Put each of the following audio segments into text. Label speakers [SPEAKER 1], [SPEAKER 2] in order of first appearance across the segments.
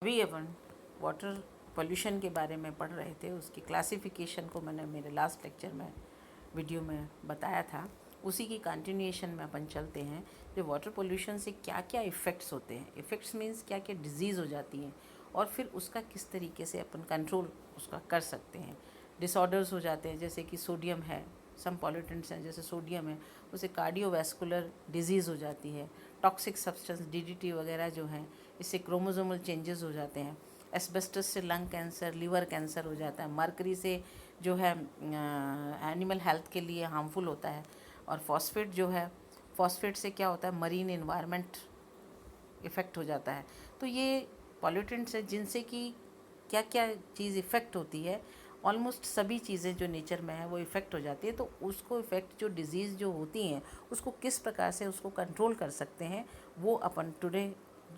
[SPEAKER 1] अभी अपन water pollution के बारे में पढ़ रहे थे, उसकी क्लासिफिकेशन को मैंने मेरे लास्ट लेक्चर में वीडियो में बताया था। उसी की कंटिन्यूएशन में अपन चलते हैं। जो वाटर पोल्यूशन से क्या क्या इफ़ेक्ट्स होते हैं, इफ़ेक्ट्स मीन्स क्या क्या डिजीज़ हो जाती हैं और फिर उसका किस तरीके से अपन कंट्रोल उसका कर सकते हैं। डिसऑर्डर्स हो जाते हैं, जैसे कि सोडियम है, सम पॉल्यूटेंट्स हैं जैसे सोडियम है, उससे कार्डियोवैस्कुलर डिजीज़ हो जाती है। टॉक्सिक सब्सटेंस डीडीटी वगैरह जो हैं, इससे क्रोमोसोमल चेंजेस हो जाते हैं। एस्बेस्टस से लंग कैंसर, लिवर कैंसर हो जाता है। मर्करी से जो है एनिमल हेल्थ के लिए हार्मफुल होता है। और फॉस्फेट जो है, फॉस्फेट से क्या होता है, मरीन इन्वायरमेंट इफ़ेक्ट हो जाता है। तो ये पॉल्यूटेंट्स हैं जिनसे कि क्या क्या चीज़ इफ़ेक्ट होती है। ऑलमोस्ट सभी चीज़ें जो नेचर में है वो इफ़ेक्ट हो जाती है। तो उसको इफ़ेक्ट जो डिज़ीज़ जो होती हैं उसको किस प्रकार से उसको कंट्रोल कर सकते हैं, वो अपन टुडे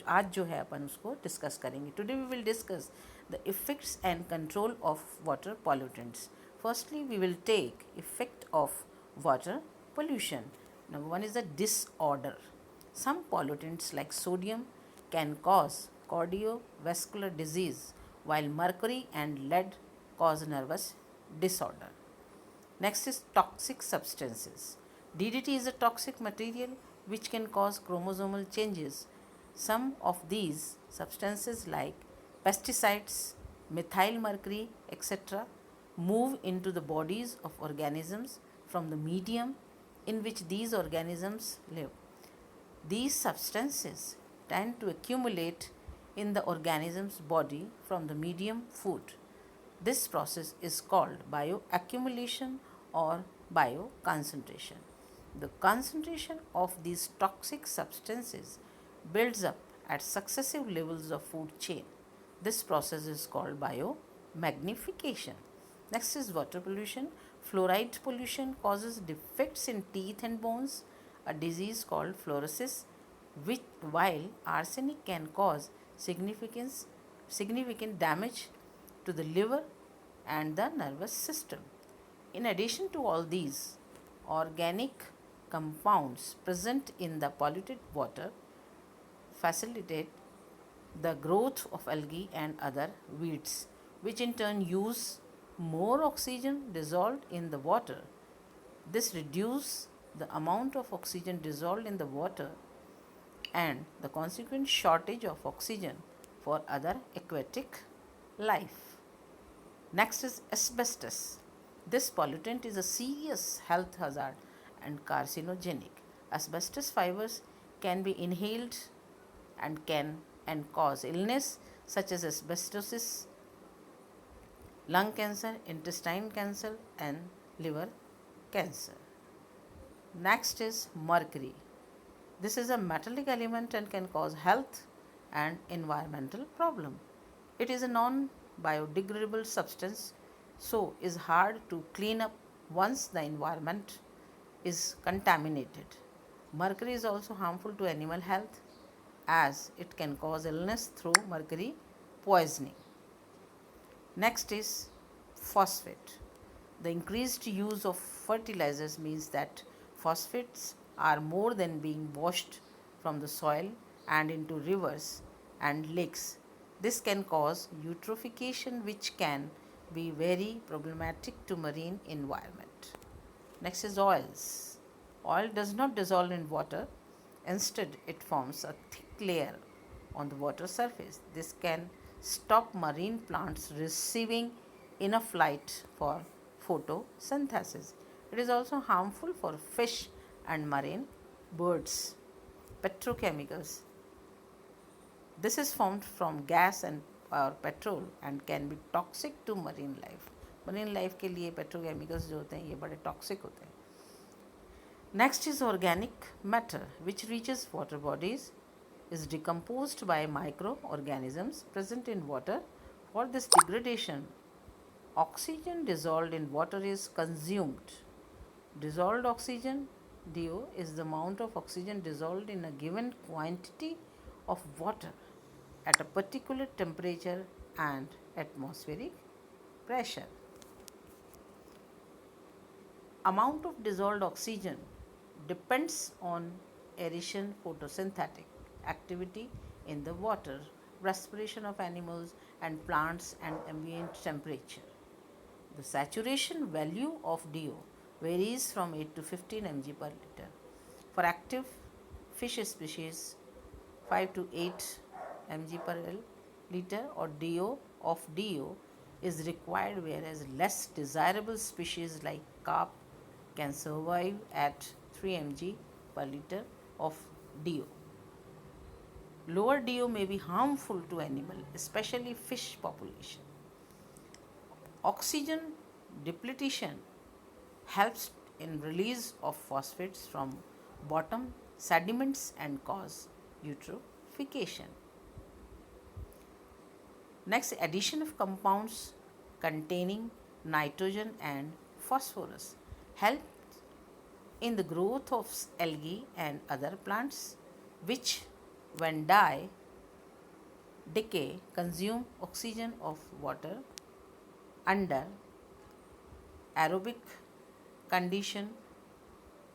[SPEAKER 1] आज जो है अपन उसको डिस्कस करेंगे। Today we will discuss the effects and control of water pollutants. Firstly we will take effect of water pollution. Number one is the disorder. Some pollutants like sodium can cause cardiovascular disease, while mercury and lead cause nervous disorder. Next is toxic substances. DDT is a toxic material which can cause chromosomal changes. Some of these substances like pesticides, methyl mercury, etc., move into the bodies of organisms from the medium in which these organisms live. These substances tend to accumulate in the organism's body from the medium food. This process is called bioaccumulation or bioconcentration. The concentration of these toxic substances builds up at successive levels of food chain. This process is called biomagnification. Next is water pollution. Fluoride pollution causes defects in teeth and bones, a disease called fluorosis, which while arsenic can cause significant damage to the liver and the nervous system. In addition to all these, organic compounds present in the polluted water facilitate the growth of algae and other weeds, which in turn use more oxygen dissolved in the water. This reduces the amount of oxygen dissolved in the water and the consequent shortage of oxygen for other aquatic life. Next is asbestos. This pollutant is a serious health hazard and carcinogenic. Asbestos fibers can be inhaled and cause illness such as asbestosis, lung cancer, intestine cancer, and liver cancer. Next is mercury. This is a metallic element and can cause health and environmental problem. It is a non-biodegradable substance, so is hard to clean up once the environment is contaminated. Mercury is also harmful to animal health as it can cause illness through mercury poisoning. Next is phosphate. The increased use of fertilizers means that phosphates are more than being washed from the soil and into rivers and lakes. This can cause eutrophication, which can be very problematic to marine environment. Next is oils. Oil does not dissolve in water. Instead, it forms a thick layer on the water surface. This can stop marine plants receiving enough light for photosynthesis. It is also harmful for fish and marine birds. Petrochemicals. This is formed from gas and or petrol and can be toxic to marine life. Marine life के लिए petrochemicals जो होते हैं ये बड़े toxic होते हैं. Next is organic matter, which reaches water bodies, is decomposed by microorganisms present in water. For this degradation, oxygen dissolved in water is consumed. Dissolved oxygen, DO, is the amount of oxygen dissolved in a given quantity of water at a particular temperature and atmospheric pressure. Amount of dissolved oxygen depends on aeration photosynthetic activity in the water respiration of animals and plants, and ambient temperature. The saturation value of DO varies from 8 to 15 mg per liter. For active fish species, 5 to 8 mg per liter or DO is required, whereas less desirable species like carp can survive at 3 mg per liter of DO. Lower DO may be harmful to animal, especially fish population. Oxygen depletion helps in release of phosphates from bottom sediments and cause eutrophication. Next, addition of compounds containing nitrogen and phosphorus help in the growth of algae and other plants, which when decay consume oxygen of water under aerobic condition.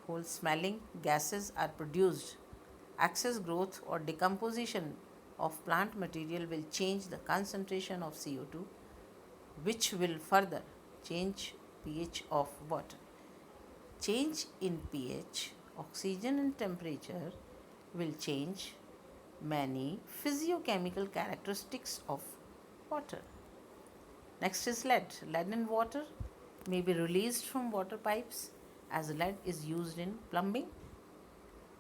[SPEAKER 1] Whole smelling gases are produced. Excess growth or decomposition of plant material will change the concentration of CO2, which will further change pH of water. Change in pH, oxygen and temperature will change many physiochemical characteristics of water. Next is lead. Lead in water may be released from water pipes, as lead is used in plumbing.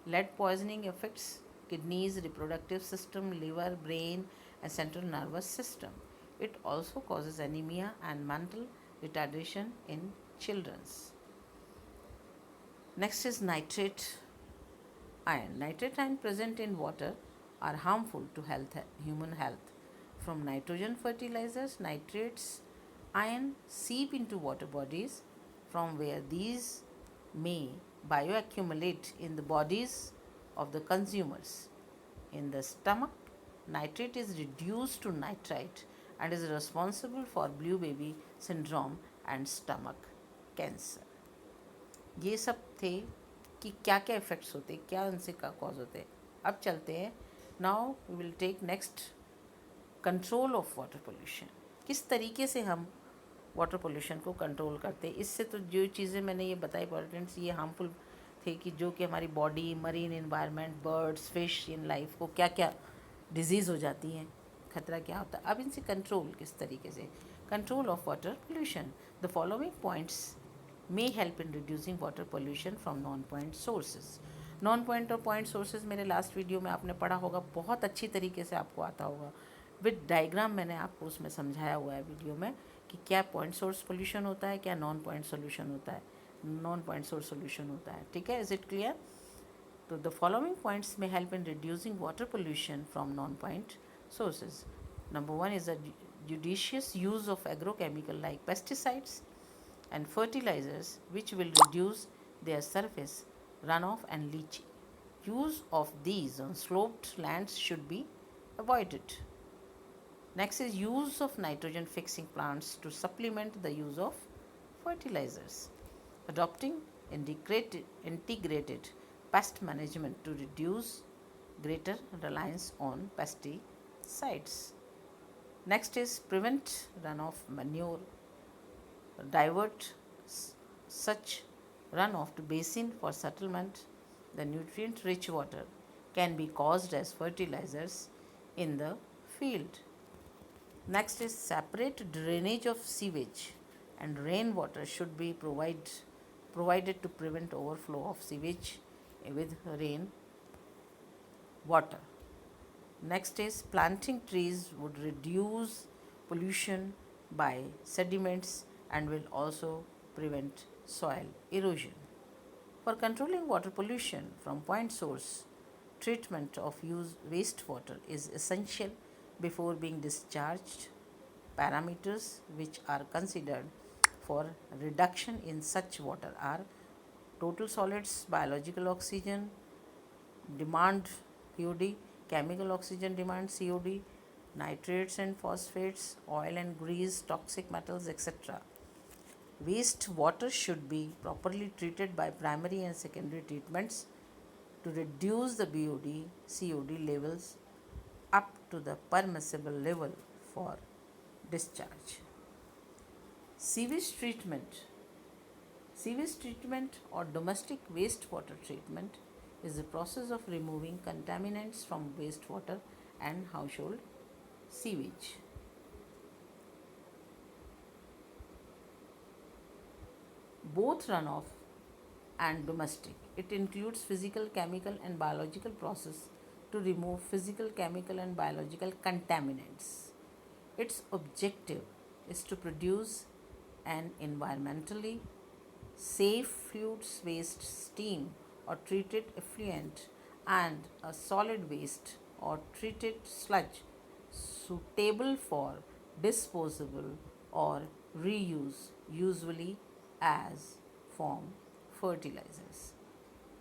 [SPEAKER 1] Lead poisoning affects kidneys, reproductive system, liver, brain, and central nervous system. It also causes anemia and mental retardation in children. Next is nitrate ion. Nitrate ion present in water are harmful to human health. From nitrogen fertilizers, nitrates ion seep into water bodies, from where these may bioaccumulate in the bodies of the consumers. In the stomach, nitrate is reduced to nitrite and is responsible for blue baby syndrome and stomach cancer. ये सब थे कि क्या क्या effects होते, क्या उनसे का कॉज होते. अब चलते हैं. Now we will take next control of water pollution. किस तरीके से हम वाटर पोल्यूशन को कंट्रोल करते हैं. इससे तो जो चीज़ें मैंने ये बताई पॉल्यूटेंट्स, ये हार्मफुल थे कि जो कि हमारी body, marine environment, birds, fish in life को क्या क्या डिजीज़ हो जाती हैं, खतरा क्या होता है. अब इनसे कंट्रोल किस तरीके से. Control of water pollution. The following points may help in reducing water pollution from non-point sources. Non-point और point sources मेरे लास्ट वीडियो में आपने पढ़ा होगा, बहुत अच्छी तरीके से आपको आता होगा. विद डायग्राम मैंने आपको उसमें समझाया हुआ है वीडियो में कि क्या पॉइंट सोर्स पोल्यूशन होता है, क्या नॉन पॉइंट सोल्यूशन होता है, नॉन पॉइंट सोर्स सोल्यूशन होता है. ठीक है, इज इट क्लियर. तो द फॉलोइंग पॉइंट्स में help in reducing water pollution from non point sources. Number 1 is the judicious use of agrochemical like pesticides and fertilizers, which will reduce their surface runoff and leaching. Use of these on sloped lands should be avoided. Next is use of nitrogen fixing plants to supplement the use of fertilizers. Adopting integrated pest management to reduce greater reliance on pesticides. Next is prevent runoff manure. Divert such runoff to basin for settlement. The nutrient-rich water can be caused as fertilizers in the field. Next is separate drainage of sewage and rainwater should be provided to prevent overflow of sewage with rain water. Next is planting trees would reduce pollution by sediments and will also prevent soil erosion. For controlling water pollution from point source, treatment of wastewater is essential before being discharged. Parameters which are considered for reduction in such water are total solids, biological oxygen demand (BOD), chemical oxygen demand (COD), nitrates and phosphates, oil and grease, toxic metals, etc. Waste water should be properly treated by primary and secondary treatments to reduce the BOD, COD levels up to the permissible level for discharge. Sewage treatment. Sewage treatment or domestic wastewater treatment is the process of removing contaminants from wastewater and household sewage. Both runoff and domestic. It includes physical, chemical, and biological process to remove physical, chemical, and biological contaminants. Its objective is to produce an environmentally safe fluids waste steam or treated effluent and a solid waste or treated sludge suitable for disposable or reuse, usually as form fertilizers.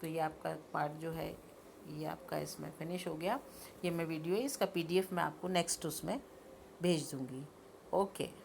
[SPEAKER 1] तो ये आपका part जो है ये आपका इसमें finish हो गया. ये मैं वीडियो है, इसका PDF मैं आपको नेक्स्ट उसमें भेज दूँगी. ओके.